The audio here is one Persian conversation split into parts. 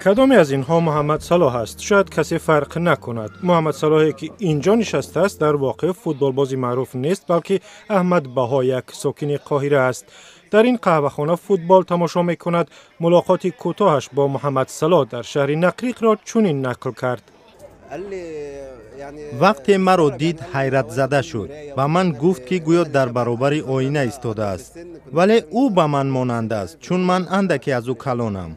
کدامی از اینها محمد صلاح است؟ شاید کسی فرق نکند. محمد صلاحی که اینجا نشسته است در واقع فوتبال بازی معروف نیست، بلکه احمد بها یک ساکن قاهره است. در این قهوه‌خانه فوتبال تماشا می کند. ملاقاتی کوتاهش با محمد صلاح در شهر نقریق را چنین نقل کرد. وقتی مرا دید حیرت زده شد و من گفت که گویا در برابر آینه ایستاده است، ولی او به من مانند است چون من اندکی از او کلانم.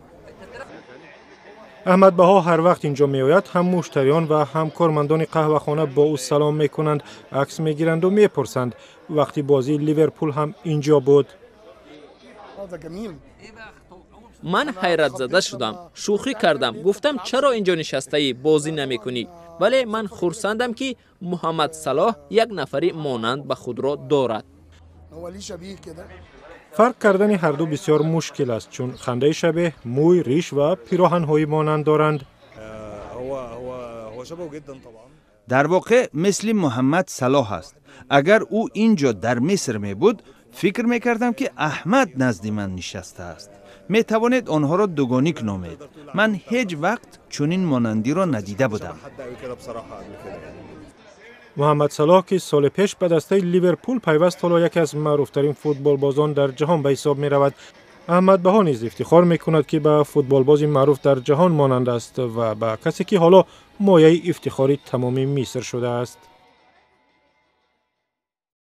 احمد بها هر وقت اینجا می آید هم مشتریان و هم کارمندان قهوه‌خانه با او سلام می کنند، عکس می گیرند و می پرسند وقتی بازی لیورپول هم اینجا بود. من حیرت زده شدم، شوخی کردم، گفتم چرا اینجا نشسته ای بازی نمی کنی؟ ولی من خرسندم که محمد صلاح یک نفری مانند به خود را دارد. فرق کردن هر دو بسیار مشکل است چون خنده شبیه، موی، ریش و پیراهن‌های مانند دارند. در واقع مثل محمد صلاح است. اگر او اینجا در مصر می بود فکر می کردم که احمد نزد من نشسته است. می توانید آنها را دوگانیک نامید. من هیچ وقت چنین مانندی را ندیده بودم. محمد صلاح که سال پیش به دسته لیورپول پیوست، حالا یکی از معروفترین فوتبال بازان در جهان به حساب می رود. احمد بها نیز افتخار می کند که به فوتبال بازی معروف در جهان مانند است و به کسی که حالا مایه افتخاری تمام مصر شده است.